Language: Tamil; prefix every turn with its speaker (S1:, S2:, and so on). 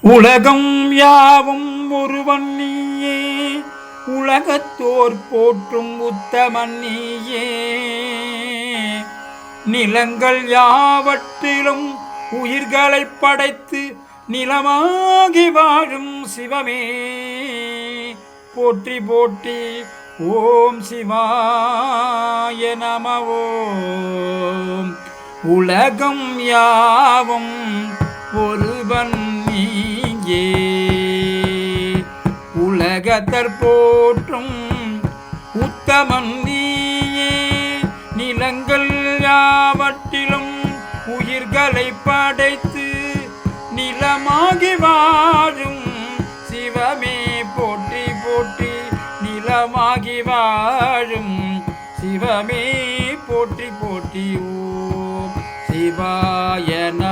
S1: உலகம் யாவும் ஒருவன் நீயே, உலகத்தோர் போற்றும் உத்தமன் நீயே. நிலங்கள் யாவற்றிலும் உயிர்களைப் படைத்து நிலமாகி வாழும் சிவமே போற்றி போற்றி. ஓம் சிவாய நம. ஓம் உலகம் யாவும் ஒருவன் நீயே, உலகத்தர் போற்றும் உத்தமன் நீயே. நிலங்கள் யாவற்றிலும் உயிர்களை படைத்து நிலமாகி வாழும் சிவமே போற்றி போற்றி. நிலமாகி வாழும் சிவமே போற்றி போற்றி. ஓம் சிவாய நம.